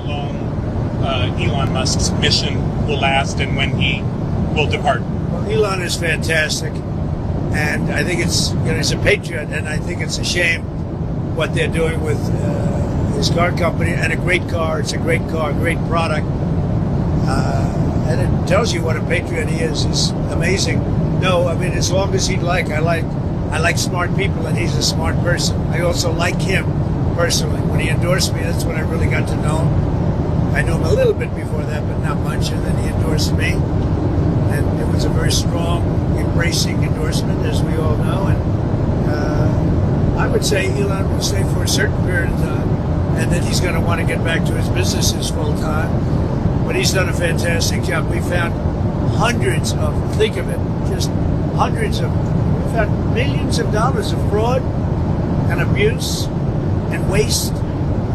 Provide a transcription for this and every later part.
long Elon Musk's mission will last and when he will depart. Well, Elon is fantastic, and I think it's, he's a patriot, and I think it's a shame what they're doing with his car company, and a great car. It's a great car, great product, and it tells you what a patriot he is. He's amazing. No, I mean, as long as he'd like, I like smart people, and he's a smart person. I also like him personally. When he endorsed me, that's when I really got to know him. I knew him a little bit before that, but not much, and then he endorsed me. And it was a very strong, embracing endorsement, as we all know. And I would say Elon will stay for a certain period of time, and then he's going to want to get back to his businesses full time. But he's done a fantastic job. We found hundreds of, think of it, just hundreds of, we found millions of dollars of fraud and abuse and waste.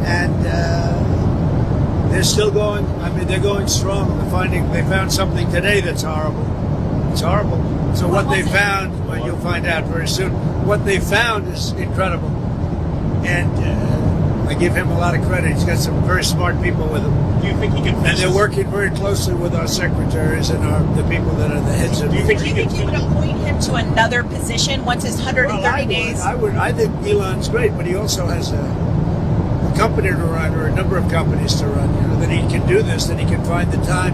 And they're still going, I mean, they're going strong. They found something today that's horrible. It's horrible. So what they found, well, you'll find out very soon. What they found is incredible. And I give him a lot of credit. He's got some very smart people with him. Do you think he can finish? And they're working very closely with our secretaries and the people that are the heads of. Do you think he would appoint him to another position once his 130 days? I think Elon's great, but he also has a company to run, or a number of companies to run. That he can do this, that he can find the time.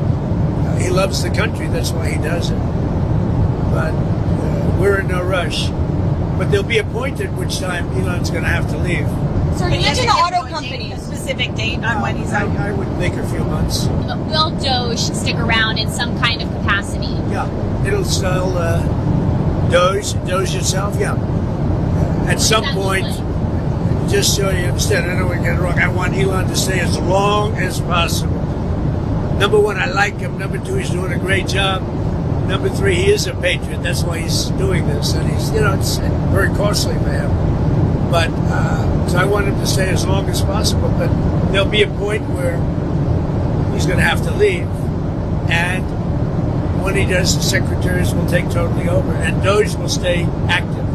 He loves the country. That's why he does it. But we're in no rush. But there'll be a point at which time Elon's going to have to leave. So you mentioned the auto companies. A specific date on when he's out. I would make a few months. Will Doge stick around in some kind of capacity? Yeah, it'll sell Doge itself. Yeah, at some point. Just so you understand, I don't want to get it wrong. I want Elon to stay as long as possible. Number one, I like him. Number two, he's doing a great job. Number three, he is a patriot. That's why he's doing this, and he's, it's very costly for him. But so I want him to stay as long as possible. But there'll be a point where he's going to have to leave, and when he does, the secretaries will take totally over, and Doge will stay active.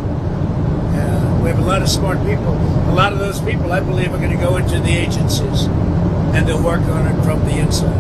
We have a lot of smart people. A lot of those people, I believe, are going to go into the agencies, and they'll work on it from the inside.